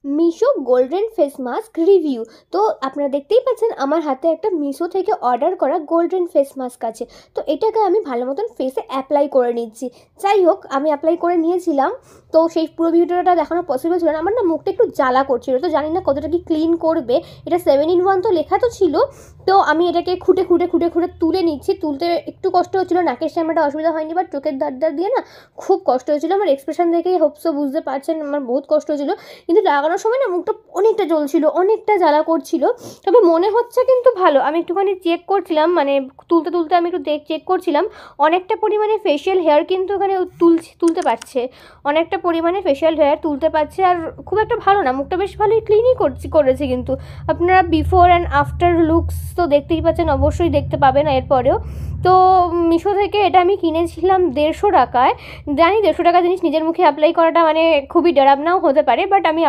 Meesho golden face mask review. তো আপনারা দেখতেই পাচ্ছেন আমার হাতে একটা মিশো থেকে অর্ডার করা গোল্ডেন ফেস মাস্ক আছে। তো এটাকে আমি ভালো মতন ফেসে অ্যাপ্লাই করে নিচ্ছি। যাই হোক, আমি অ্যাপ্লাই করে নিয়েছিলাম। তো সেই পুরো ভিডিওটা দেখানো পসিবল ছিল না, আমার না মুখটা একটু জ্বালা করছিল, তো জানি না কতটা কি ক্লিন করবে। এটা 7 in 1 তো লেখা তো ছিল। তো আমি এটাকে খুঁটে খুঁটে খুঁটে খুঁটে তুলে নিচ্ছি। তুলতে একটু কষ্ট হচ্ছিলো, নাকের সামনেটা অসুবিধা হয়নি, বাট চোখের ধার দিয়ে না খুব কষ্ট হয়েছিলো। আমার এক্সপ্রেশন দেখেই হোপসো বুঝতে পারছেন আমার বহুত কষ্ট হয়েছিলো। কিন্তু লাগানোর সময় না মুখটা অনেকটা জ্বলছিল, অনেকটা জ্বালা করছিল। তবে মনে হচ্ছে কিন্তু ভালো। আমি একটুখানি চেক করছিলাম, মানে তুলতে তুলতে আমি একটু চেক করছিলাম। অনেকটা পরিমাণে ফেশিয়াল হেয়ার কিন্তু এখানে তুলতে পারছে, অনেকটা পরিমাণে ফেশিয়াল হেয়ার তুলতে পারছে। আর খুব একটা ভালো না, মুখটা বেশ ভালোই ক্লিনই করেছে। কিন্তু আপনারা বিফোর অ্যান্ড আফটার লুকস তো দেখতেই পাচ্ছেন, অবশ্যই দেখতে পাবেন এরপরেও। তো মিশো থেকে এটা আমি কিনেছিলাম 150 টাকায়। জানি 150 টাকা জিনিস নিজের মুখে অ্যাপ্লাই করাটা মানে খুবই ডরাবনাও হতে পারে, বাট আমি